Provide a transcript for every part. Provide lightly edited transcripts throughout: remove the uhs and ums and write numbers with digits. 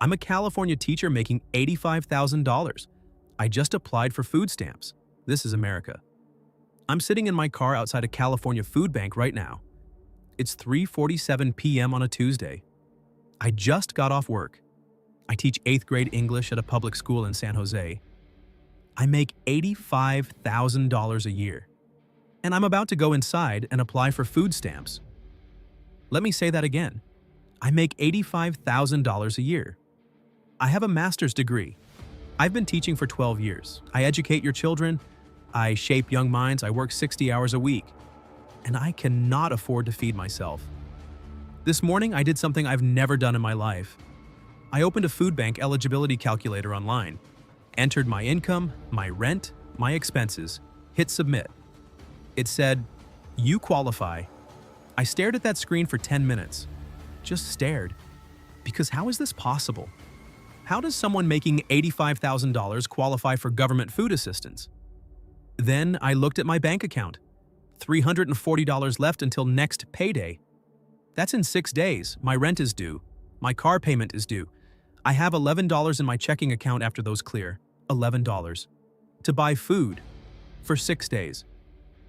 I'm a California teacher making $85,000. I just applied for food stamps. This is America. I'm sitting in my car outside a California food bank right now. It's 3:47 p.m. on a Tuesday. I just got off work. I teach 8th grade English at a public school in San Jose. I make $85,000 a year. And I'm about to go inside and apply for food stamps. Let me say that again. I make $85,000 a year. I have a master's degree. I've been teaching for 12 years. I educate your children. I shape young minds. I work 60 hours a week. And I cannot afford to feed myself. This morning, I did something I've never done in my life. I opened a food bank eligibility calculator online, entered my income, my rent, my expenses, hit submit. It said, "You qualify." I stared at that screen for 10 minutes. Just stared. Because how is this possible? How does someone making $85,000 qualify for government food assistance? Then I looked at my bank account. $340 left until next payday. That's in 6 days. My rent is due. My car payment is due. I have $11 in my checking account after those clear. $11. To buy food for 6 days.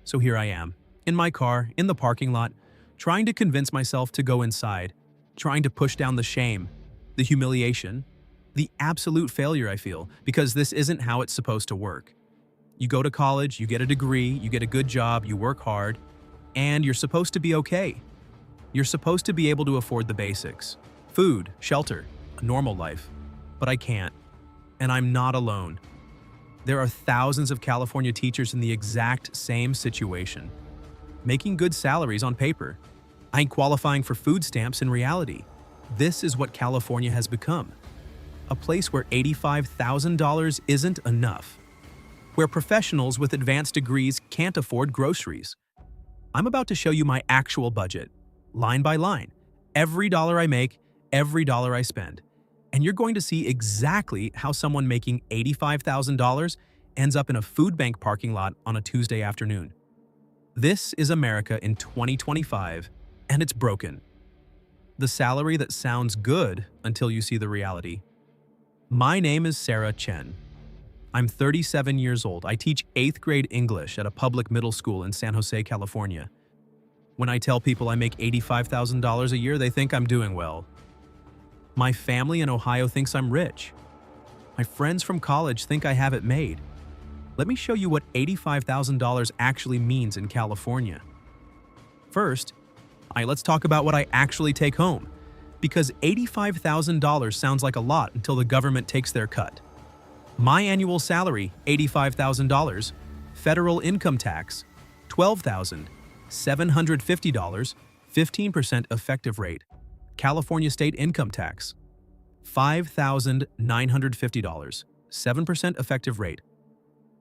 So here I am, in my car, in the parking lot, trying to convince myself to go inside, trying to push down the shame, the humiliation, the absolute failure I feel, because this isn't how it's supposed to work. You go to college, you get a degree, you get a good job, you work hard, and you're supposed to be okay. You're supposed to be able to afford the basics. Food, shelter, a normal life. But I can't. And I'm not alone. There are thousands of California teachers in the exact same situation, making good salaries on paper. I ain't qualifying for food stamps in reality. This is what California has become. A place where $85,000 isn't enough. Where professionals with advanced degrees can't afford groceries. I'm about to show you my actual budget, line by line. Every dollar I make, every dollar I spend. And you're going to see exactly how someone making $85,000 ends up in a food bank parking lot on a Tuesday afternoon. This is America in 2025, and it's broken. The salary that sounds good until you see the reality. My name is Sarah Chen. I'm 37 years old. I teach 8th grade English at a public middle school in San Jose, California. When I tell people I make $85,000 a year, they think I'm doing well. My family in Ohio thinks I'm rich. My friends from college think I have it made. Let me show you what $85,000 actually means in California. First, let's talk about what I actually take home, because $85,000 sounds like a lot until the government takes their cut. My annual salary, $85,000, federal income tax, $12,750, 15% effective rate. California state income tax, $5,950, 7% effective rate.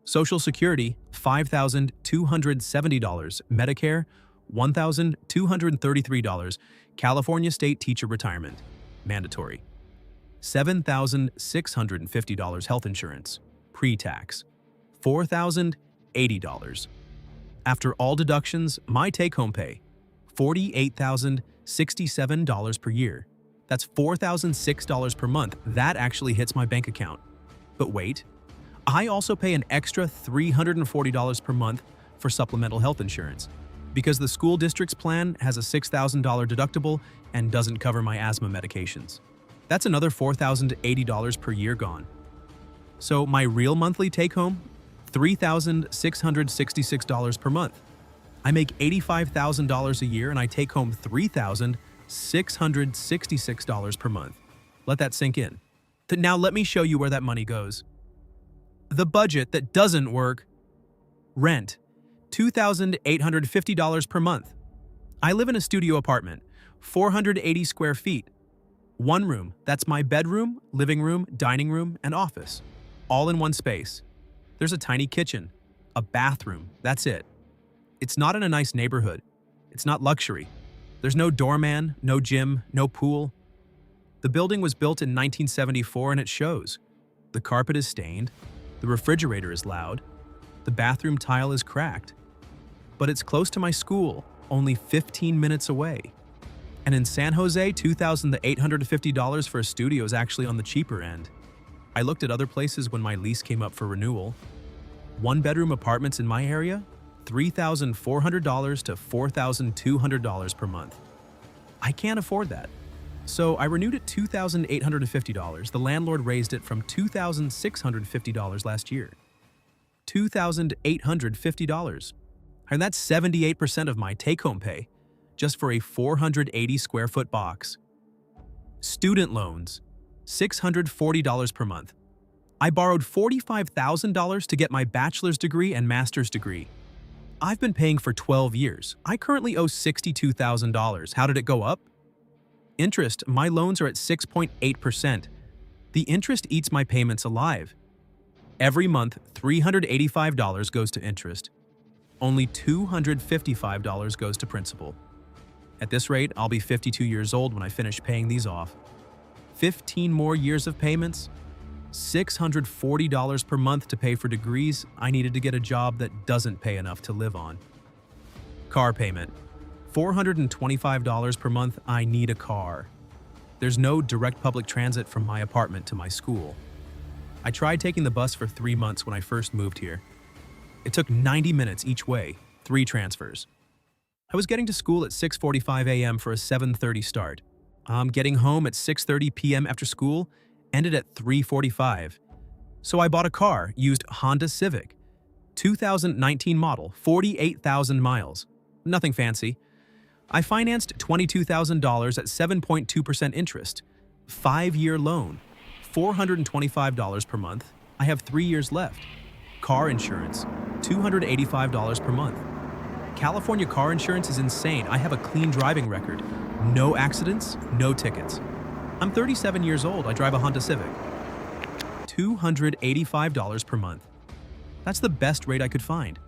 Social Security, $5,270, Medicare, $1,233, California state teacher retirement, mandatory. $7,650 health insurance, pre-tax, $4,080. After all deductions, my take-home pay, $48,067 per year. That's $4,006 per month. That actually hits my bank account. But wait, I also pay an extra $340 per month for supplemental health insurance because the school district's plan has a $6,000 deductible and doesn't cover my asthma medications. That's another $4,080 per year gone. So my real monthly take-home, $3,666 per month. I make $85,000 a year and I take home $3,666 per month. Let that sink in. Now let me show you where that money goes. The budget that doesn't work. Rent, $2,850 per month. I live in a studio apartment, 480 square feet. One room, that's my bedroom, living room, dining room, and office. All in one space. There's a tiny kitchen, a bathroom, that's it. It's not in a nice neighborhood. It's not luxury. There's no doorman, no gym, no pool. The building was built in 1974 and it shows. The carpet is stained. The refrigerator is loud. The bathroom tile is cracked. But it's close to my school, only 15 minutes away. And in San Jose, $2,850 for a studio is actually on the cheaper end. I looked at other places when my lease came up for renewal. One-bedroom apartments in my area, $3,400 to $4,200 per month. I can't afford that. So I renewed at $2,850. The landlord raised it from $2,650 last year. $2,850. And that's 78% of my take-home pay, just for a 480 square foot box. Student loans, $640 per month. I borrowed $45,000 to get my bachelor's degree and master's degree. I've been paying for 12 years. I currently owe $62,000. How did it go up? Interest, my loans are at 6.8%. The interest eats my payments alive. Every month, $385 goes to interest. Only $255 goes to principal. At this rate, I'll be 52 years old when I finish paying these off. 15 more years of payments? $640 per month to pay for degrees. I needed to get a job that doesn't pay enough to live on. Car payment. $425 per month. I need a car. There's no direct public transit from my apartment to my school. I tried taking the bus for 3 months when I first moved here. It took 90 minutes each way, 3 transfers. I was getting to school at 6:45 a.m. for a 7:30 start. I'm getting home at 6:30 p.m. after school, ended at 3:45. So I bought a car, used Honda Civic. 2019 model, 48,000 miles. Nothing fancy. I financed $22,000 at 7.2% interest. 5-year loan, $425 per month. I have 3 years left. Car insurance, $285 per month. California car insurance is insane. I have a clean driving record. No accidents, no tickets. I'm 37 years old. I drive a Honda Civic. $285 per month. That's the best rate I could find.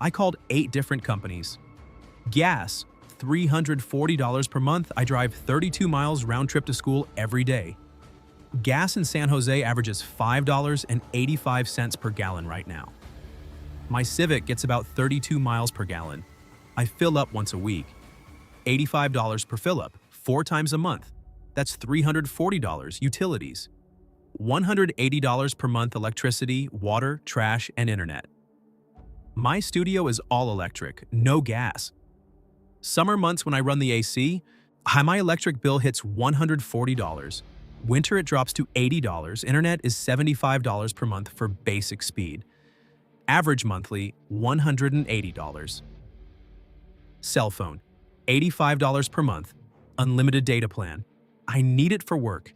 I called 8 different companies. Gas, $340 per month. I drive 32 miles round trip to school every day. Gas in San Jose averages $5.85 per gallon right now. My Civic gets about 32 miles per gallon. I fill up once a week. $85 per fill-up, 4 times a month. That's $340. Utilities. $180 per month electricity, water, trash, and internet. My studio is all electric, no gas. Summer months when I run the AC, my electric bill hits $140. Winter it drops to $80. Internet is $75 per month for basic speed. Average monthly, $180. Cell phone, $85 per month. Unlimited data plan. I need it for work.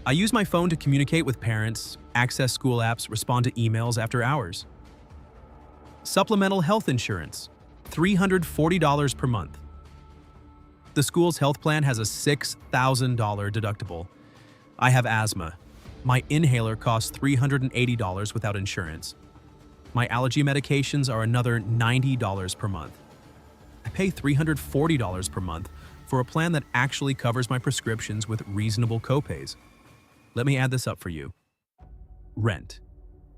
I use my phone to communicate with parents, access school apps, respond to emails after hours. Supplemental health insurance, $340 per month. The school's health plan has a $6,000 deductible. I have asthma. My inhaler costs $380 without insurance. My allergy medications are another $90 per month. I pay $340 per month for a plan that actually covers my prescriptions with reasonable copays. Let me add this up for you. Rent,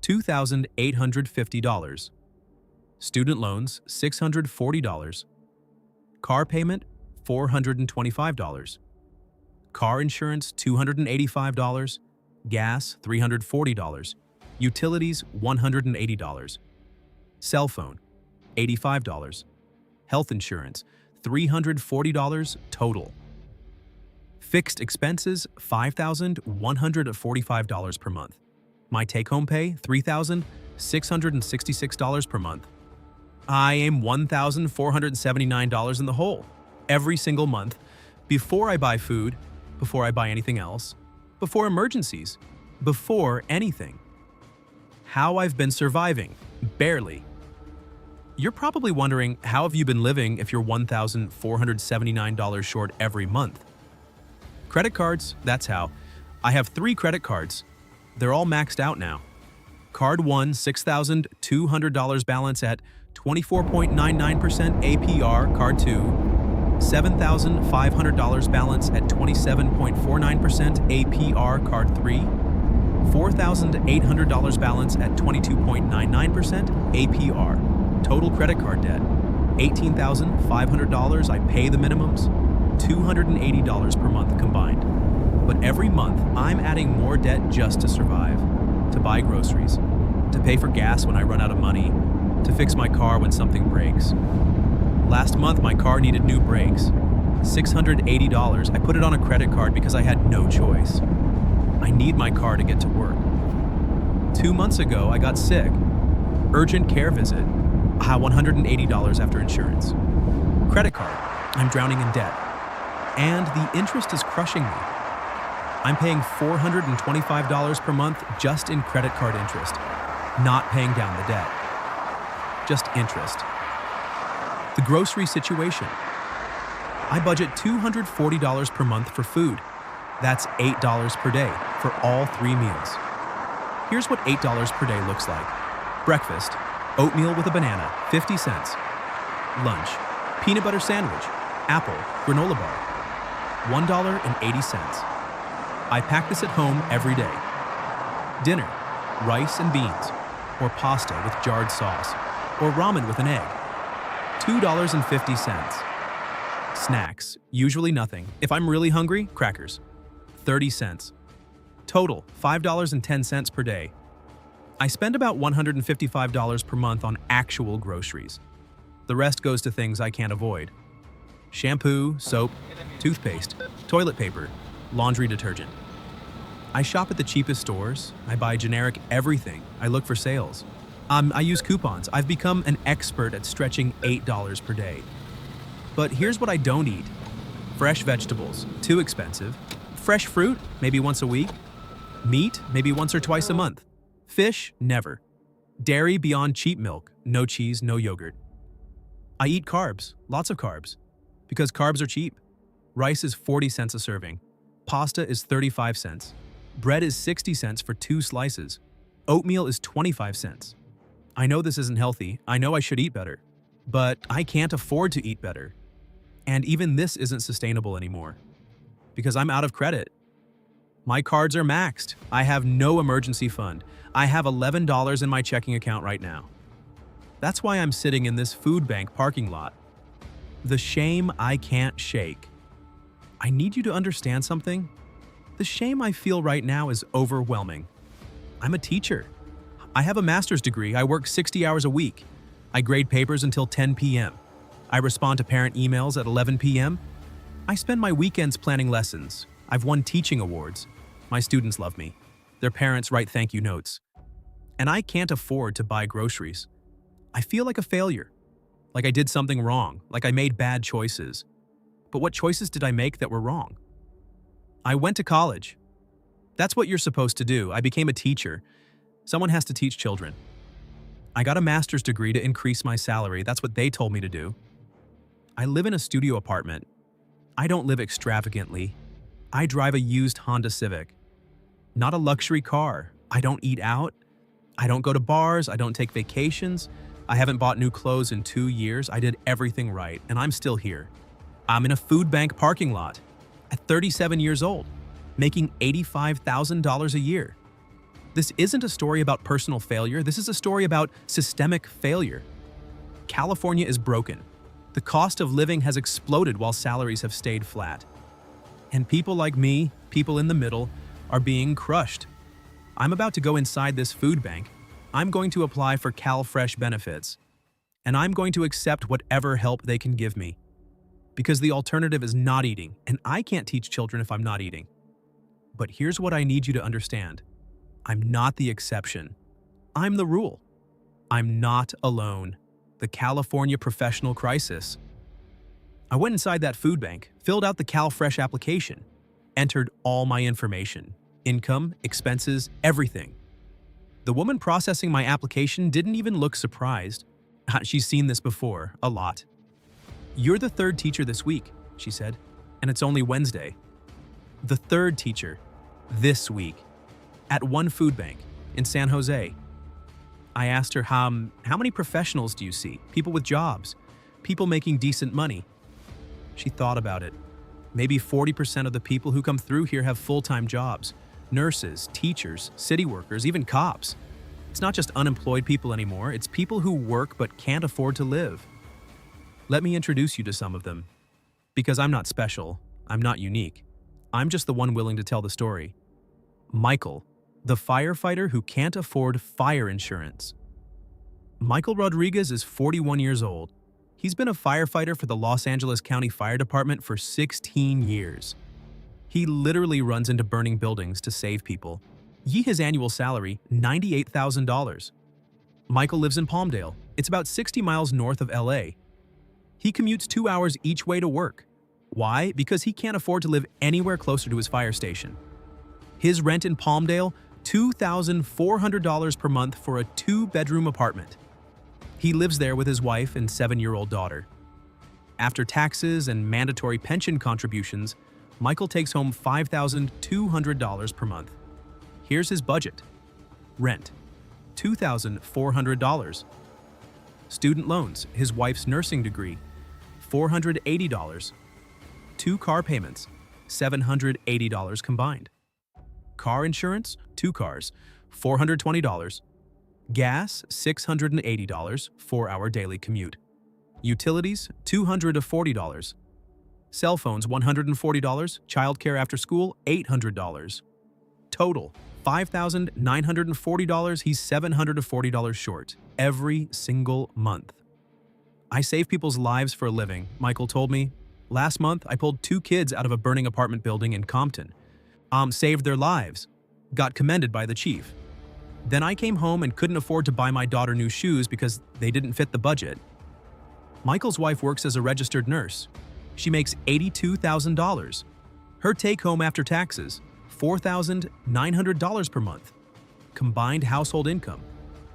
$2,850. Student loans, $640. Car payment, $425. Car insurance, $285. Gas, $340. Utilities, $180. Cell phone, $85. Health insurance, $340 total. Fixed expenses, $5,145 per month. My take-home pay, $3,666 per month. I am $1,479 in the hole every single month before I buy food, before I buy anything else, before emergencies, before anything. How I've been surviving, barely. You're probably wondering, how have you been living if you're $1,479 short every month? Credit cards, that's how. I have 3 credit cards. They're all maxed out now. Card 1, $6,200 balance at 24.99% APR. Card 2, $7,500 balance at 27.49% APR. Card 3, $4,800 balance at 22.99% APR. Total credit card debt, $18,500. I pay the minimums. $280 per month combined. But every month, I'm adding more debt just to survive, to buy groceries, to pay for gas when I run out of money, to fix my car when something breaks. Last month, my car needed new brakes. $680, I put it on a credit card because I had no choice. I need my car to get to work. 2 months ago, I got sick. Urgent care visit. $180 after insurance. Credit card. I'm drowning in debt. And the interest is crushing me. I'm paying $425 per month just in credit card interest, not paying down the debt. Just interest. The grocery situation. I budget $240 per month for food. That's $8 per day for all 3 meals. Here's what $8 per day looks like. Breakfast, oatmeal with a banana, 50 cents. Lunch, peanut butter sandwich, apple, granola bar, $1.80. I pack this at home every day. Dinner, rice and beans, or pasta with jarred sauce, or ramen with an egg, $2.50. Snacks, usually nothing. If I'm really hungry, crackers, 30 cents. Total, $5.10 per day. I spend about $155 per month on actual groceries. The rest goes to things I can't avoid. Shampoo, soap, toothpaste, toilet paper, laundry detergent. I shop at the cheapest stores. I buy generic everything. I look for sales. I use coupons. I've become an expert at stretching $8 per day. But here's what I don't eat. Fresh vegetables, too expensive. Fresh fruit, maybe once a week. Meat, maybe once or twice a month. Fish, never. Dairy beyond cheap milk, no cheese, no yogurt. I eat carbs, lots of carbs, because carbs are cheap. Rice is 40 cents a serving. Pasta is 35 cents. Bread is 60 cents for 2 slices. Oatmeal is 25 cents. I know this isn't healthy. I know I should eat better. But I can't afford to eat better. And even this isn't sustainable anymore. Because I'm out of credit. My cards are maxed. I have no emergency fund. I have $11 in my checking account right now. That's why I'm sitting in this food bank parking lot. The shame I can't shake. I need you to understand something. The shame I feel right now is overwhelming. I'm a teacher. I have a master's degree. I work 60 hours a week. I grade papers until 10 p.m. I respond to parent emails at 11 p.m. I spend my weekends planning lessons. I've won teaching awards. My students love me. Their parents write thank you notes. And I can't afford to buy groceries. I feel like a failure. Like I did something wrong. Like I made bad choices. But what choices did I make that were wrong? I went to college. That's what you're supposed to do. I became a teacher. Someone has to teach children. I got a master's degree to increase my salary. That's what they told me to do. I live in a studio apartment. I don't live extravagantly. I drive a used Honda Civic. Not a luxury car. I don't eat out. I don't go to bars. I don't take vacations. I haven't bought new clothes in 2 years. I did everything right, and I'm still here. I'm in a food bank parking lot at 37 years old, making $85,000 a year. This isn't a story about personal failure. This is a story about systemic failure. California is broken. The cost of living has exploded while salaries have stayed flat. And people like me, people in the middle, are being crushed. I'm about to go inside this food bank. I'm going to apply for CalFresh benefits. And I'm going to accept whatever help they can give me. Because the alternative is not eating, and I can't teach children if I'm not eating. But here's what I need you to understand. I'm not the exception. I'm the rule. I'm not alone. The California professional crisis. I went inside that food bank, filled out the CalFresh application, entered all my information, income, expenses, everything. The woman processing my application didn't even look surprised. She's seen this before, a lot. "You're the 3rd teacher this week," she said, "and it's only Wednesday." The 3rd teacher, this week, at one food bank in San Jose. I asked her, how many professionals do you see? People with jobs, people making decent money. She thought about it. Maybe 40% of the people who come through here have full-time jobs. Nurses, teachers, city workers, even cops. It's not just unemployed people anymore, it's people who work but can't afford to live. Let me introduce you to some of them. Because I'm not special, I'm not unique. I'm just the one willing to tell the story. Michael, the firefighter who can't afford fire insurance. Michael Rodriguez is 41 years old. He's been a firefighter for the Los Angeles County Fire Department for 16 years. He literally runs into burning buildings to save people. His annual salary, $98,000. Michael lives in Palmdale. It's about 60 miles north of LA. He commutes 2 hours each way to work. Why? Because he can't afford to live anywhere closer to his fire station. His rent in Palmdale, $2,400 per month for a 2-bedroom apartment. He lives there with his wife and 7-year-old daughter. After taxes and mandatory pension contributions, Michael takes home $5,200 per month. Here's his budget. Rent, $2,400. Student loans, his wife's nursing degree, $480. 2 car payments, $780 combined. Car insurance, 2 cars, $420. Gas, $680, 4-hour daily commute. Utilities, $240. Cell phones, $140. Childcare after school, $800. Total, $5,940. He's $740 short every single month. I save people's lives for a living, Michael told me. Last month, I pulled 2 kids out of a burning apartment building in Compton. Saved their lives. Got commended by the chief. Then I came home and couldn't afford to buy my daughter new shoes because they didn't fit the budget. Michael's wife works as a registered nurse. She makes $82,000. Her take-home after taxes, $4,900 per month. Combined household income,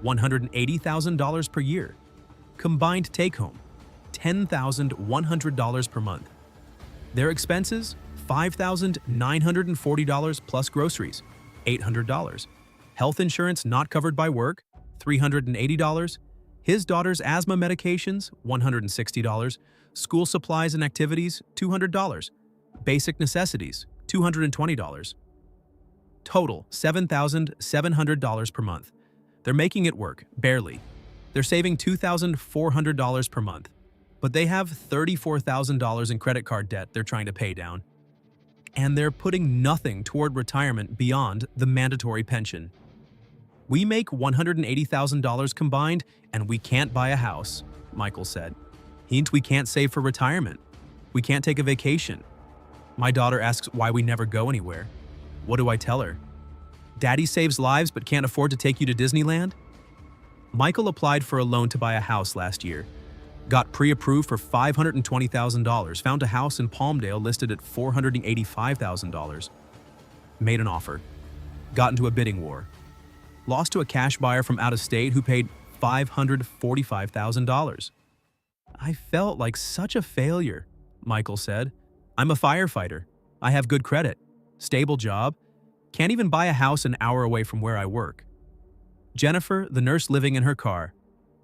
$180,000 per year. Combined take-home, $10,100 per month. Their expenses, $5,940 plus groceries, $800. Health insurance not covered by work, $380. His daughter's asthma medications, $160. School supplies and activities, $200. Basic necessities, $220. Total, $7,700 per month. They're making it work, barely. They're saving $2,400 per month. But they have $34,000 in credit card debt they're trying to pay down. And they're putting nothing toward retirement beyond the mandatory pension. We make $180,000 combined, and we can't buy a house, Michael said. Hint, we can't save for retirement. We can't take a vacation. My daughter asks why we never go anywhere. What do I tell her? Daddy saves lives but can't afford to take you to Disneyland? Michael applied for a loan to buy a house last year. Got pre-approved for $520,000, found a house in Palmdale listed at $485,000. Made an offer. Got into a bidding war. Lost to a cash buyer from out of state who paid $545,000. I felt like such a failure, Michael said. I'm a firefighter. I have good credit, stable job, can't even buy a house an hour away from where I work. Jennifer, the nurse living in her car.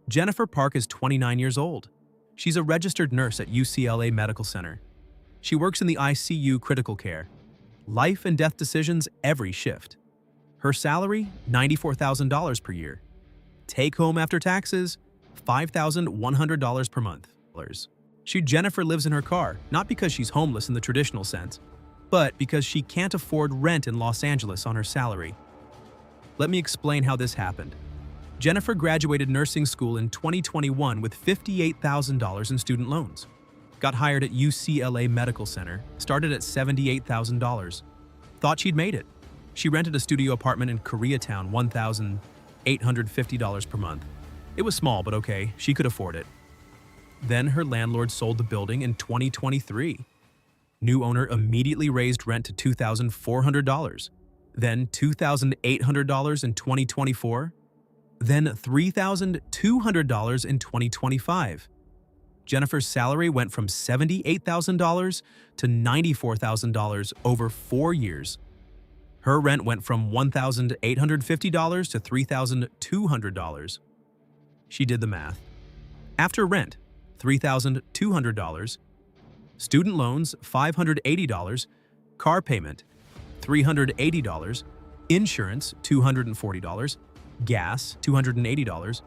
Jennifer Park is 29 years old. She's a registered nurse at UCLA Medical Center. She works in the ICU critical care. Life and death decisions every shift. Her salary, $94,000 per year. Take home after taxes, $5,100 per month. Jennifer lives in her car, not because she's homeless in the traditional sense, but because she can't afford rent in Los Angeles on her salary. Let me explain how this happened. Jennifer graduated nursing school in 2021 with $58,000 in student loans. Got hired at UCLA Medical Center, started at $78,000. Thought she'd made it. She rented a studio apartment in Koreatown, $1,850 per month. It was small, but okay, she could afford it. Then her landlord sold the building in 2023. New owner immediately raised rent to $2,400, then $2,800 in 2024, then $3,200 in 2025. Jennifer's salary went from $78,000 to $94,000 over 4 years. Her rent went from $1,850 to $3,200. She did the math. After rent, $3,200, student loans, $580, car payment, $380, insurance, $240, gas, $280.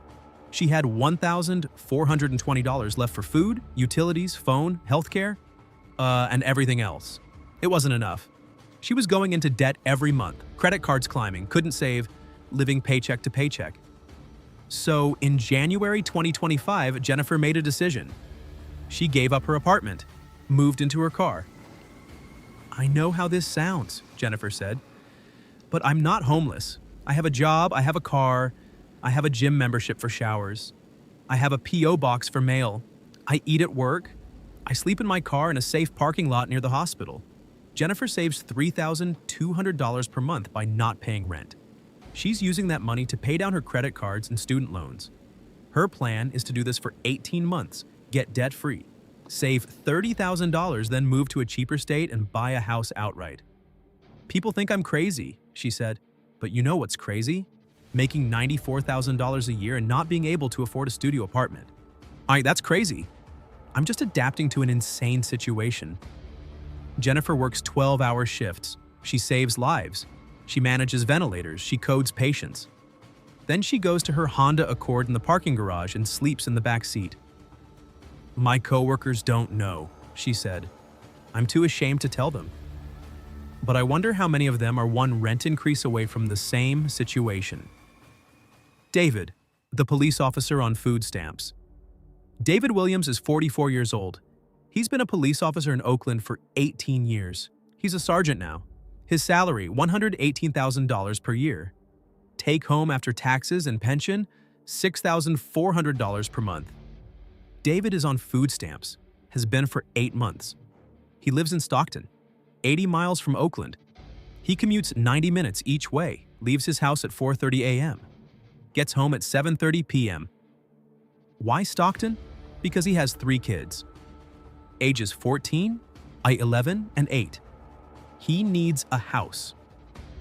She had $1,420 left for food, utilities, phone, healthcare. and everything else. It wasn't enough. She was going into debt every month, credit cards climbing, couldn't save, living paycheck to paycheck. So in January 2025, Jennifer made a decision. She gave up her apartment, moved into her car. "I know how this sounds," Jennifer said, "but I'm not homeless. I have a job, I have a car, I have a gym membership for showers. I have a P.O. box for mail. I eat at work. I sleep in my car in a safe parking lot near the hospital." Jennifer saves $3,200 per month by not paying rent. She's using that money to pay down her credit cards and student loans. Her plan is to do this for 18 months, get debt-free, save $30,000, then move to a cheaper state and buy a house outright. "People think I'm crazy," she said, "but you know what's crazy? Making $94,000 a year and not being able to afford a studio apartment. That's crazy. I'm just adapting to an insane situation." Jennifer works 12-hour shifts. She saves lives. She manages ventilators. She codes patients. Then she goes to her Honda Accord in the parking garage and sleeps in the back seat. "My coworkers don't know," she said. "I'm too ashamed to tell them. But I wonder how many of them are one rent increase away from the same situation." David, the police officer on food stamps. David Williams is 44 years old. He's been a police officer in Oakland for 18 years. He's a sergeant now. His salary, $118,000 per year. Take home after taxes and pension, $6,400 per month. David is on food stamps, has been for 8 months. He lives in Stockton, 80 miles from Oakland. He commutes 90 minutes each way, leaves his house at 4:30 a.m., gets home at 7:30 p.m. Why Stockton? Because he has 3 kids. Ages 14, 11, and 8. He needs a house.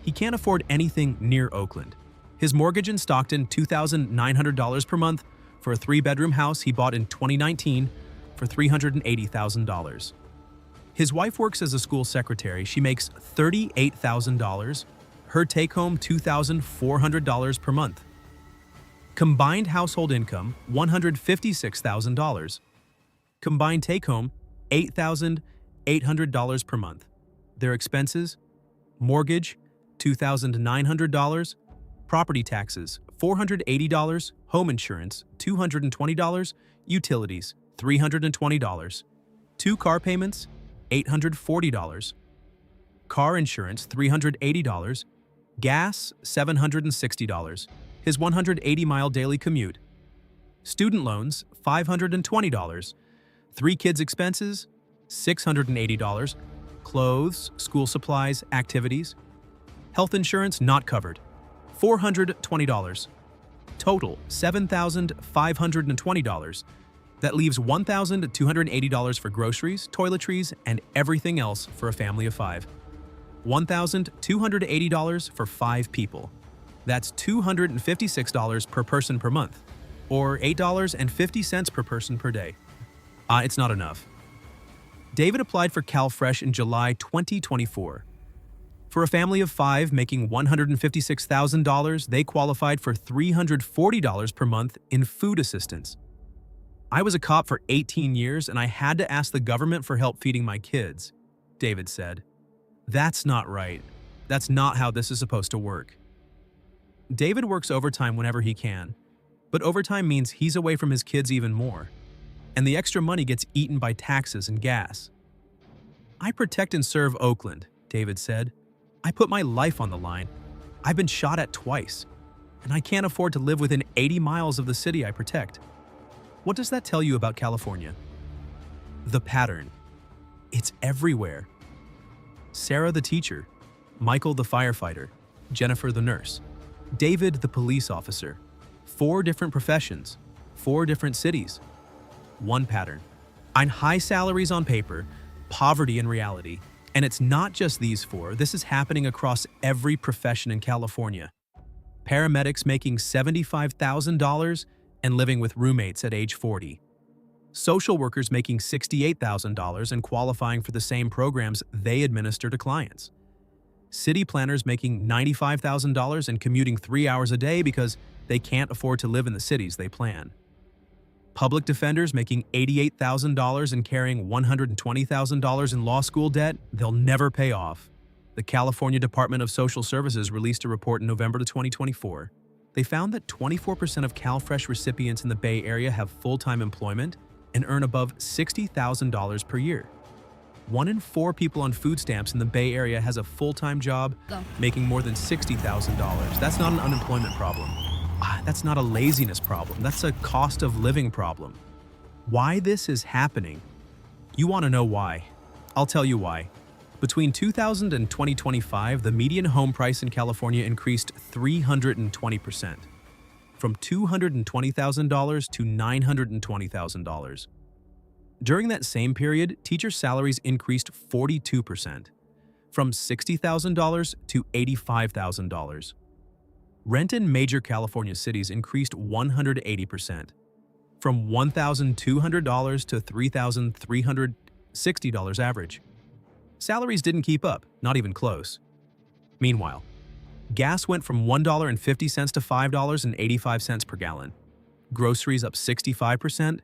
He can't afford anything near Oakland. His mortgage in Stockton, $2,900 per month for a 3-bedroom house he bought in 2019 for $380,000. His wife works as a school secretary. She makes $38,000. Her take-home, $2,400 per month. Combined household income, $156,000. Combined take-home, $8,800 per month. Their expenses: mortgage, $2,900, property taxes, $480, home insurance, $220, utilities, $320, 2 car payments, $840, car insurance, $380, gas, $760, his 180-mile daily commute, student loans, $520, 3 kids' expenses, $680, clothes, school supplies, activities, health insurance not covered, $420, total $7,520. That leaves $1,280 for groceries, toiletries, and everything else for a family of 5. $1,280 for 5 people. That's $256 per person per month, or $8.50 per person per day. It's not enough. David applied for CalFresh in July 2024. For a family of 5 making $156,000, they qualified for $340 per month in food assistance. "I was a cop for 18 years and I had to ask the government for help feeding my kids," David said. "That's not right. That's not how this is supposed to work." David works overtime whenever he can, but overtime means he's away from his kids even more, and the extra money gets eaten by taxes and gas. "I protect and serve Oakland," David said. "I put my life on the line. I've been shot at twice, and I can't afford to live within 80 miles of the city I protect." What does that tell you about California? The pattern. It's everywhere. Sarah the teacher, Michael the firefighter, Jennifer the nurse, David the police officer. 4 different professions, 4 different cities. One pattern. On high salaries on paper, poverty in reality. And it's not just these 4, this is happening across every profession in California. Paramedics making $75,000 and living with roommates at age 40. Social workers making $68,000 and qualifying for the same programs they administer to clients. City planners making $95,000 and commuting 3 hours a day because they can't afford to live in the cities they plan. Public defenders making $88,000 and carrying $120,000 in law school debt, they'll never pay off. The California Department of Social Services released a report in November 2024. They found that 24% of CalFresh recipients in the Bay Area have full-time employment and earn above $60,000 per year. 1 in 4 people on food stamps in the Bay Area has a full-time job making more than $60,000. That's not an unemployment problem. That's not a laziness problem. That's a cost of living problem. Why this is happening? You want to know why? I'll tell you why. Between 2000 and 2025, the median home price in California increased 320%, from $220,000 to $920,000. During that same period, teacher salaries increased 42%, from $60,000 to $85,000. Rent in major California cities increased 180%, from $1,200 to $3,360 average. Salaries didn't keep up, not even close. Meanwhile, gas went from $1.50 to $5.85 per gallon, groceries up 65%,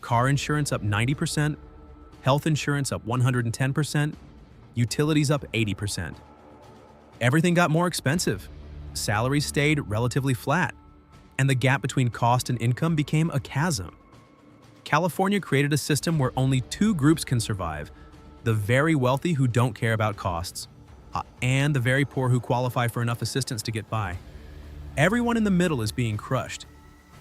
car insurance up 90%, health insurance up 110%, utilities up 80%. Everything got more expensive. Salaries stayed relatively flat, and the gap between cost and income became a chasm. California created a system where only 2 groups can survive: the very wealthy who don't care about costs, and the very poor who qualify for enough assistance to get by. Everyone in the middle is being crushed.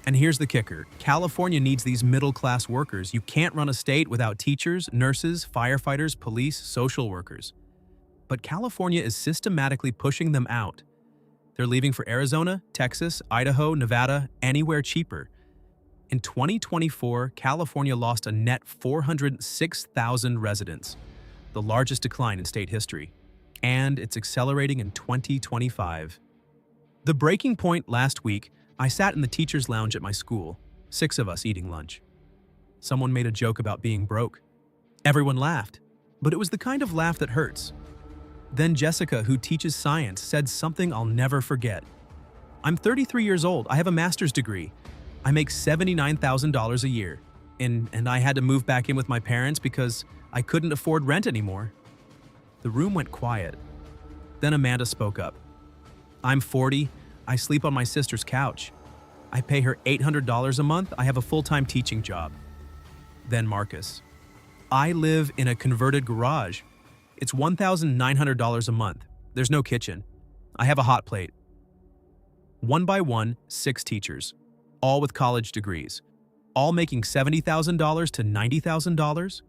And here's the kicker: California needs these middle-class workers. You can't run a state without teachers, nurses, firefighters, police, social workers. But California is systematically pushing them out. They're leaving for Arizona, Texas, Idaho, Nevada, anywhere cheaper. In 2024, California lost a net 406,000 residents, the largest decline in state history, and it's accelerating in 2025. The breaking point last week, I sat in the teacher's lounge at my school, 6 of us eating lunch. Someone made a joke about being broke. Everyone laughed, but it was the kind of laugh that hurts. Then Jessica, who teaches science, said something I'll never forget. I'm 33 years old. I have a master's degree. I make $79,000 a year, and I had to move back in with my parents because I couldn't afford rent anymore. The room went quiet. Then Amanda spoke up. I'm 40. I sleep on my sister's couch. I pay her $800 a month. I have a full-time teaching job. Then Marcus. I live in a converted garage. It's $1,900 a month. There's no kitchen. I have a hot plate. One by one, 6 teachers, all with college degrees, all making $70,000 to $90,000,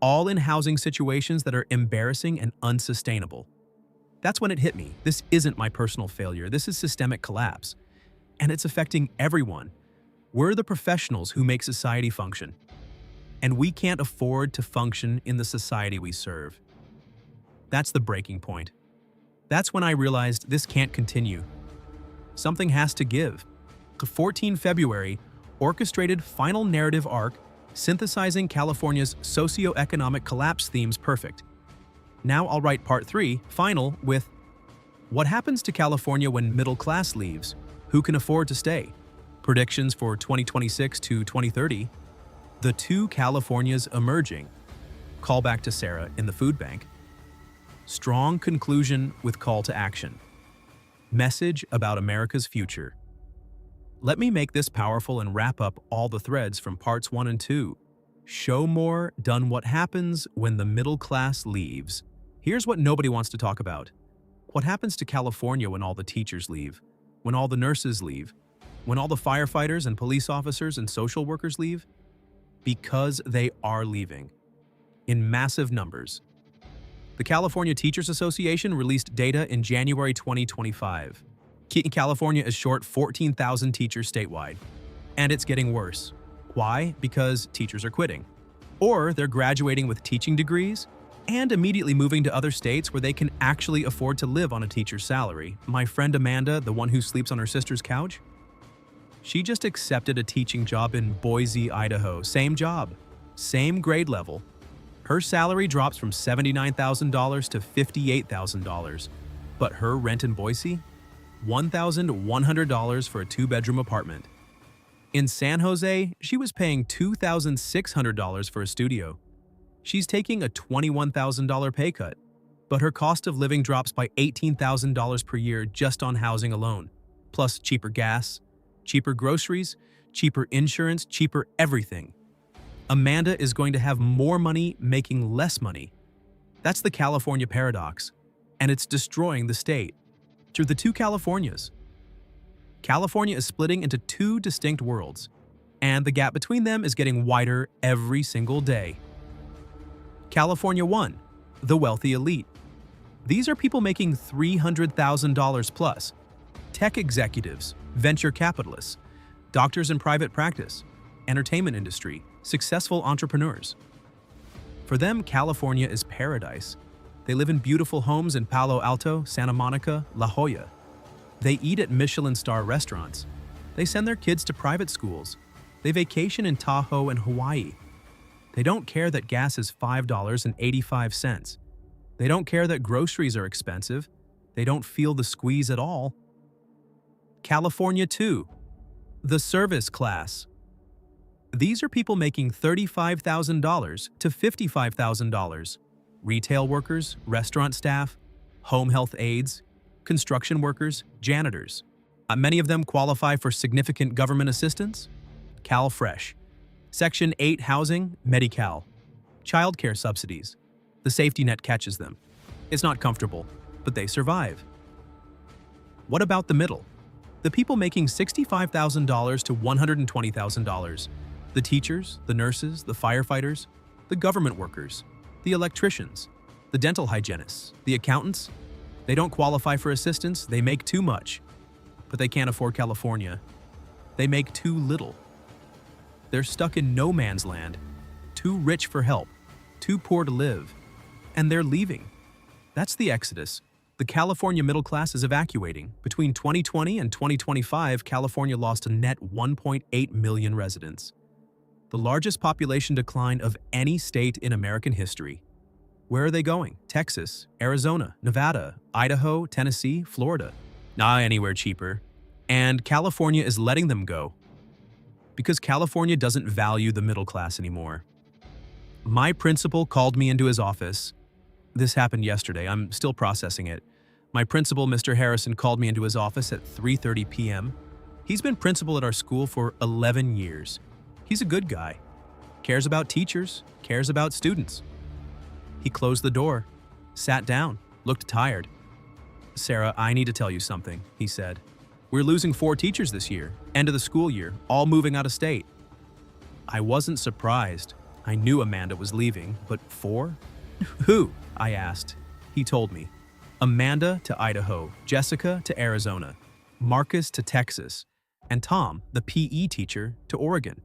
all in housing situations that are embarrassing and unsustainable. That's when it hit me. This isn't my personal failure. This is systemic collapse. And it's affecting everyone. We're the professionals who make society function. And we can't afford to function in the society we serve. That's the breaking point. That's when I realized this can't continue. Something has to give. 14 February, orchestrated final narrative arc, synthesizing California's socioeconomic collapse themes perfect. Now I'll write part 3, final, with what happens to California when middle class leaves? Who can afford to stay? Predictions for 2026 to 2030. The 2 Californias emerging. Call back to Sarah in the food bank. Strong conclusion with call to action. Message about America's future. Let me make this powerful and wrap up all the threads from parts 1 and 2. Show more, done what happens when the middle class leaves. Here's what nobody wants to talk about. What happens to California when all the teachers leave? When all the nurses leave? When all the firefighters and police officers and social workers leave? Because they are leaving. In massive numbers. The California Teachers Association released data in January 2025. California is short 14,000 teachers statewide. And it's getting worse. Why? Because teachers are quitting. Or they're graduating with teaching degrees and immediately moving to other states where they can actually afford to live on a teacher's salary. My friend Amanda, the one who sleeps on her sister's couch, she just accepted a teaching job in Boise, Idaho. Same job, same grade level. Her salary drops from $79,000 to $58,000. But her rent in Boise? $1,100 for a 2-bedroom apartment. In San Jose, she was paying $2,600 for a studio. She's taking a $21,000 pay cut, but her cost of living drops by $18,000 per year just on housing alone, plus cheaper gas, cheaper groceries, cheaper insurance, cheaper everything. Amanda is going to have more money making less money. That's the California paradox, and it's destroying the state. Through the two Californias. California is splitting into two distinct worlds, and the gap between them is getting wider every single day. California 1, the wealthy elite. These are people making $300,000 plus. Tech executives, venture capitalists, doctors in private practice, entertainment industry, successful entrepreneurs. For them, California is paradise. They live in beautiful homes in Palo Alto, Santa Monica, La Jolla. They eat at Michelin-star restaurants. They send their kids to private schools. They vacation in Tahoe and Hawaii. They don't care that gas is $5.85. They don't care that groceries are expensive. They don't feel the squeeze at all. California 2, the service class. These are people making $35,000 to $55,000. Retail workers, restaurant staff, home health aides, construction workers, janitors. Many of them qualify for significant government assistance. CalFresh, Section 8 housing, Medi-Cal, childcare subsidies. The safety net catches them. It's not comfortable, but they survive. What about the middle? The people making $65,000 to $120,000. The teachers, the nurses, the firefighters, the government workers, the electricians, the dental hygienists, the accountants. They don't qualify for assistance, they make too much. But they can't afford California. They make too little. They're stuck in no man's land, too rich for help, too poor to live, and they're leaving. That's the exodus. The California middle class is evacuating. Between 2020 and 2025, California lost a net 1.8 million residents. The largest population decline of any state in American history. Where are they going? Texas, Arizona, Nevada, Idaho, Tennessee, Florida. Anywhere cheaper. And California is letting them go. Because California doesn't value the middle class anymore. My principal called me into his office. This happened yesterday. I'm still processing it. My principal, Mr. Harrison, called me into his office at 3:30 p.m. He's been principal at our school for 11 years. He's a good guy. Cares about teachers, cares about students. He closed the door, sat down, looked tired. "Sarah, I need to tell you something," he said. "We're losing 4 teachers this year, end of the school year, all moving out of state." I wasn't surprised. I knew Amanda was leaving, but 4? Who? I asked. He told me. Amanda to Idaho, Jessica to Arizona, Marcus to Texas, and Tom, the PE teacher, to Oregon.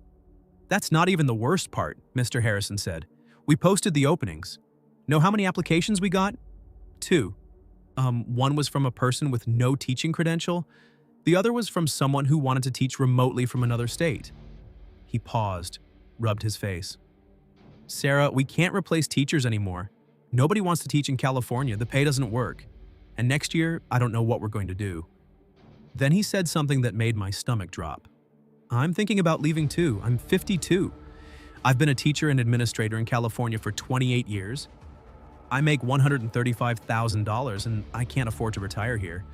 "That's not even the worst part," Mr. Harrison said. "We posted the openings. Know how many applications we got? 2. One was from a person with no teaching credential. The other was from someone who wanted to teach remotely from another state." He paused, rubbed his face. "Sarah, we can't replace teachers anymore. Nobody wants to teach in California. The pay doesn't work. And next year, I don't know what we're going to do." Then he said something that made my stomach drop. "I'm thinking about leaving too. I'm 52. I've been a teacher and administrator in California for 28 years. I make $135,000 and I can't afford to retire here.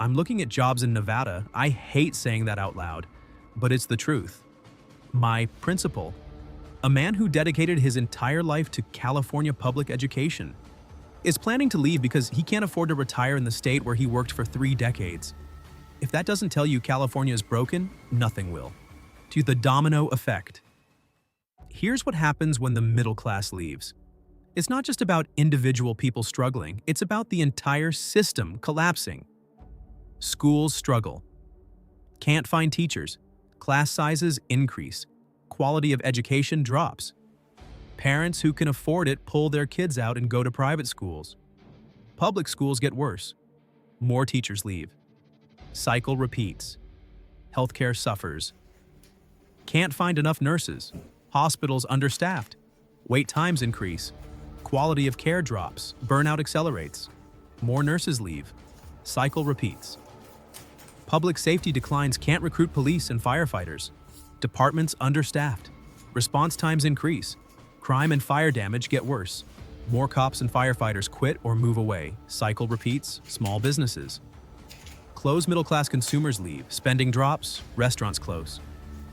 I'm looking at jobs in Nevada. I hate saying that out loud, but it's the truth." My principal, a man who dedicated his entire life to California public education, is planning to leave because he can't afford to retire in the state where he worked for 3 decades. If that doesn't tell you California is broken, nothing will. To the domino effect. Here's what happens when the middle class leaves. It's not just about individual people struggling, it's about the entire system collapsing. Schools struggle. Can't find teachers. Class sizes increase. Quality of education drops. Parents who can afford it pull their kids out and go to private schools. Public schools get worse. More teachers leave. Cycle repeats. Healthcare suffers. Can't find enough nurses. Hospitals understaffed. Wait times increase. Quality of care drops. Burnout accelerates. More nurses leave. Cycle repeats. Public safety declines. Can't recruit police and firefighters. Departments understaffed. Response times increase. Crime and fire damage get worse. More cops and firefighters quit or move away. Cycle repeats. Small businesses close, middle-class consumers leave. Spending drops. Restaurants close.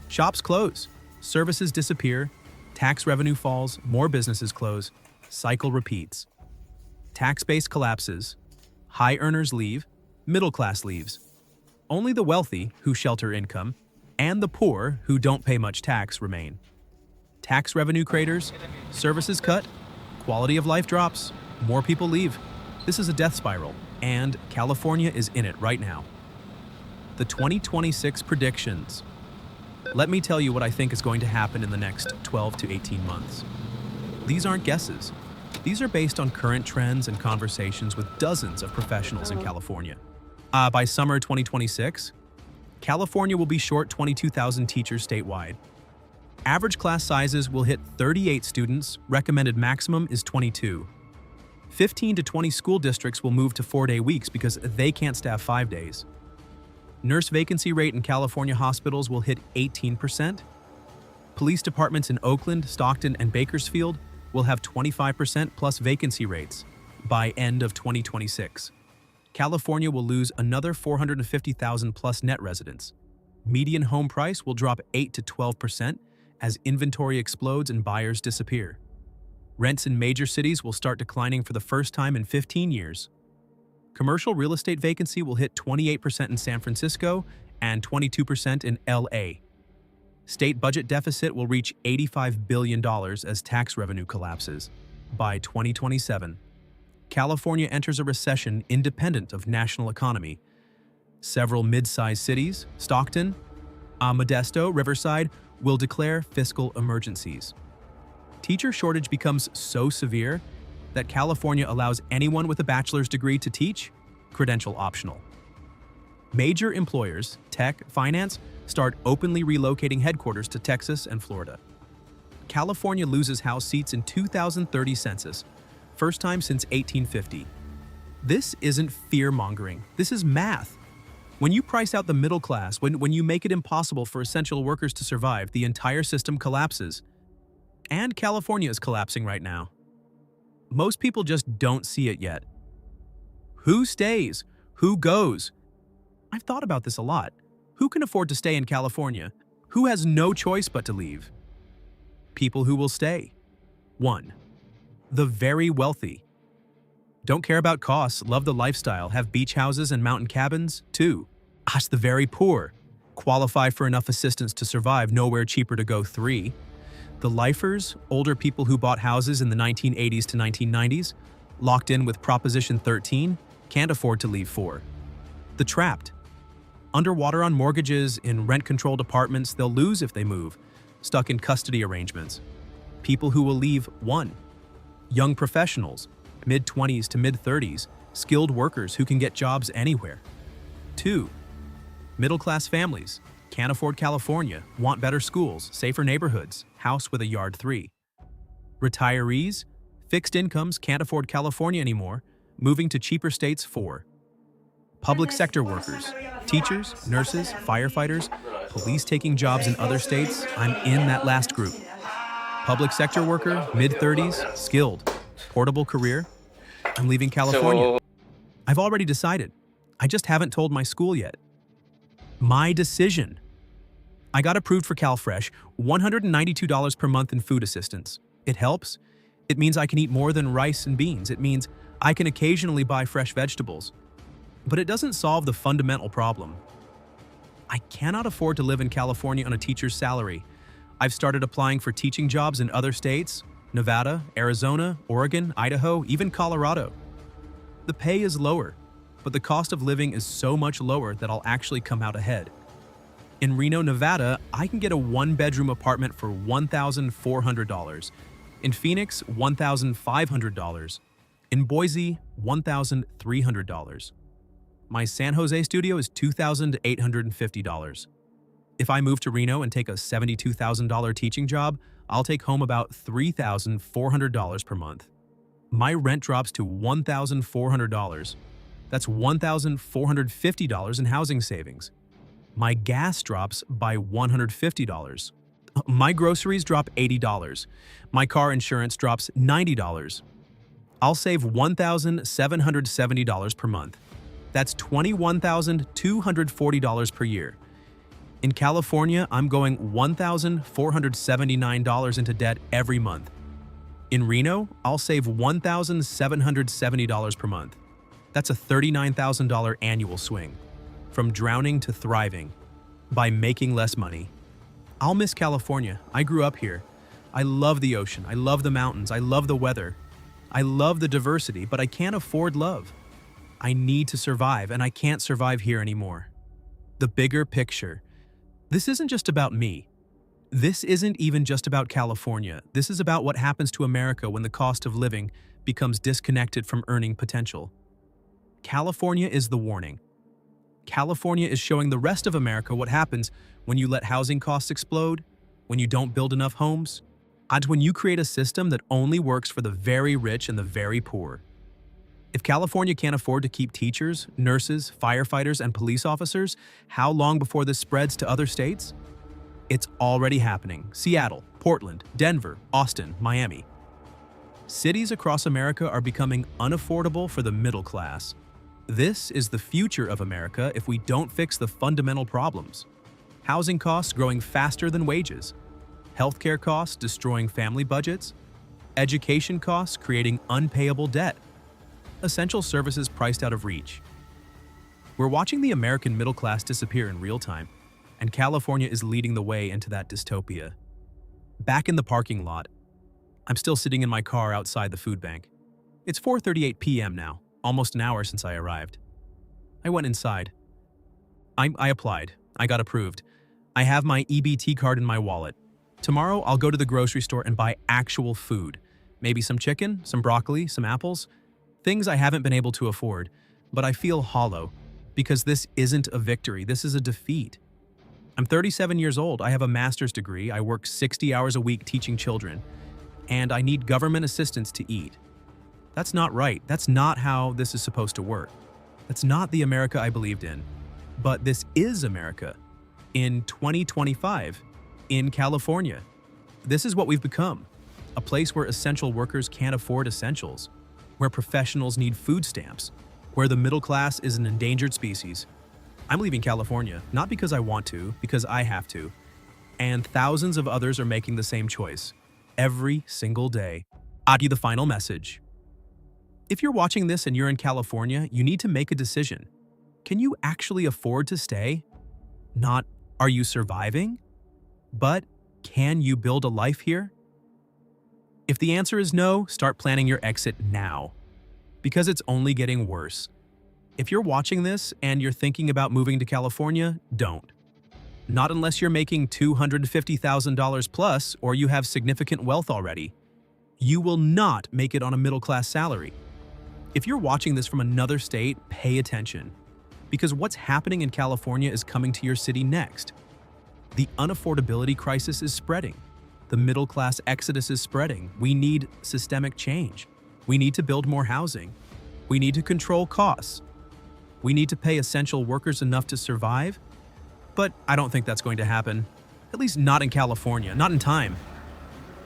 Shops close. Services disappear. Tax revenue falls. More businesses close. Cycle repeats. Tax base collapses. High earners leave. Middle class leaves. Only the wealthy, who shelter income, and the poor, who don't pay much tax, remain. Tax revenue craters. Services cut. Quality of life drops. More people leave. This is a death spiral, and California is in it right now. The 2026 predictions. Let me tell you what I think is going to happen in the next 12 to 18 months. These aren't guesses. These are based on current trends and conversations with dozens of professionals in California. By summer 2026, California will be short 22,000 teachers statewide. Average class sizes will hit 38 students, recommended maximum is 22. 15 to 20 school districts will move to 4-day weeks because they can't staff 5 days. Nurse vacancy rate in California hospitals will hit 18%. Police departments in Oakland, Stockton, and Bakersfield will have 25% plus vacancy rates by end of 2026. California will lose another 450,000 plus net residents. Median home price will drop 8 to 12% as inventory explodes and buyers disappear. Rents in major cities will start declining for the first time in 15 years. Commercial real estate vacancy will hit 28% in San Francisco and 22% in LA. State budget deficit will reach $85 billion as tax revenue collapses. By 2027, California enters a recession independent of national economy. Several mid-sized cities, Stockton, Modesto, Riverside, will declare fiscal emergencies. Teacher shortage becomes so severe that California allows anyone with a bachelor's degree to teach, credential optional. Major employers, tech, finance, start openly relocating headquarters to Texas and Florida. California loses House seats in 2030 census, first time since 1850. This isn't fear-mongering, this is math. When you price out the middle class, when you make it impossible for essential workers to survive, the entire system collapses. And California is collapsing right now. Most people just don't see it yet. Who stays? Who goes? I've thought about this a lot. Who can afford to stay in California? Who has no choice but to leave? People who will stay. 1. The very wealthy. Don't care about costs, love the lifestyle, have beach houses and mountain cabins. 2. The very poor. Qualify for enough assistance to survive, nowhere cheaper to go. 3. The lifers, older people who bought houses in the 1980s to 1990s, locked in with Proposition 13, can't afford to leave. 4. The trapped. Underwater on mortgages, in rent-controlled apartments they'll lose if they move, stuck in custody arrangements. People who will leave. 1. Young professionals, mid-20s to mid-30s, skilled workers who can get jobs anywhere. 2. Middle-class families, can't afford California, want better schools, safer neighborhoods, house with a yard. 3. Retirees, fixed incomes, can't afford California anymore, moving to cheaper states. 4. Public sector workers, teachers, nurses, firefighters, police taking jobs in other states. I'm in that last group. Public sector worker, mid-30s, skilled, portable career. I'm leaving California. I've already decided. I just haven't told my school yet. My decision. I got approved for CalFresh, $192 per month in food assistance. It helps. It means I can eat more than rice and beans. It means I can occasionally buy fresh vegetables. But it doesn't solve the fundamental problem. I cannot afford to live in California on a teacher's salary. I've started applying for teaching jobs in other states, Nevada, Arizona, Oregon, Idaho, even Colorado. The pay is lower, but the cost of living is so much lower that I'll actually come out ahead. In Reno, Nevada, I can get a one-bedroom apartment for $1,400. In Phoenix, $1,500. In Boise, $1,300. My San Jose studio is $2,850. If I move to Reno and take a $72,000 teaching job, I'll take home about $3,400 per month. My rent drops to $1,400. That's $1,450 in housing savings. My gas drops by $150. My groceries drop $80. My car insurance drops $90. I'll save $1,770 per month. That's $21,240 per year. In California, I'm going $1,479 into debt every month. In Reno, I'll save $1,770 per month. That's a $39,000 annual swing. From drowning to thriving. By making less money. I'll miss California. I grew up here. I love the ocean. I love the mountains. I love the weather. I love the diversity, but I can't afford love. I need to survive, and I can't survive here anymore. The bigger picture. This isn't just about me. This isn't even just about California. This is about what happens to America when the cost of living becomes disconnected from earning potential. California is the warning. California is showing the rest of America what happens when you let housing costs explode, when you don't build enough homes, and when you create a system that only works for the very rich and the very poor. If California can't afford to keep teachers, nurses, firefighters, and police officers, how long before this spreads to other states? It's already happening. Seattle, Portland, Denver, Austin, Miami. Cities across America are becoming unaffordable for the middle class. This is the future of America if we don't fix the fundamental problems. Housing costs growing faster than wages. Healthcare costs destroying family budgets. Education costs creating unpayable debt. Essential services priced out of reach. We're watching the American middle class disappear in real time, and California is leading the way into that dystopia. Back in the parking lot, I'm still sitting in my car outside the food bank. It's 4:38 p.m. now. Almost an hour since I arrived. I went inside. I applied. I got approved. I have my EBT card in my wallet. Tomorrow, I'll go to the grocery store and buy actual food. Maybe some chicken, some broccoli, some apples. Things I haven't been able to afford, but I feel hollow because this isn't a victory. This is a defeat. I'm 37 years old. I have a master's degree. I work 60 hours a week teaching children, and I need government assistance to eat. That's not right. That's not how this is supposed to work. That's not the America I believed in. But this is America. In 2025, in California. This is what we've become. A place where essential workers can't afford essentials. Where professionals need food stamps. Where the middle class is an endangered species. I'm leaving California, not because I want to, because I have to. And thousands of others are making the same choice. Every single day. The final message. If you're watching this and you're in California, you need to make a decision. Can you actually afford to stay? Not, are you surviving? But, can you build a life here? If the answer is no, start planning your exit now. Because it's only getting worse. If you're watching this and you're thinking about moving to California, don't. Not unless you're making $250,000 plus or you have significant wealth already. You will not make it on a middle-class salary. If you're watching this from another state, pay attention. Because what's happening in California is coming to your city next. The unaffordability crisis is spreading. The middle-class exodus is spreading. We need systemic change. We need to build more housing. We need to control costs. We need to pay essential workers enough to survive. But I don't think that's going to happen. At least not in California, not in time.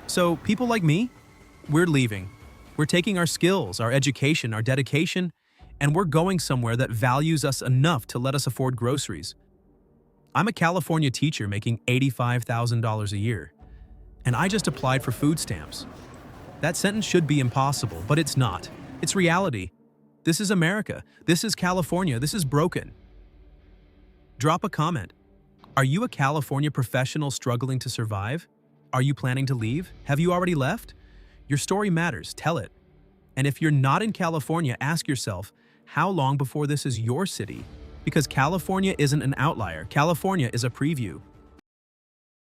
So people like me, we're leaving. We're taking our skills, our education, our dedication, and we're going somewhere that values us enough to let us afford groceries. I'm a California teacher making $85,000 a year, and I just applied for food stamps. That sentence should be impossible, but it's not. It's reality. This is America. This is California. This is broken. Drop a comment. Are you a California professional struggling to survive? Are you planning to leave? Have you already left? Your story matters. Tell it. And if you're not in California, ask yourself, how long before this is your city? Because California isn't an outlier. California is a preview.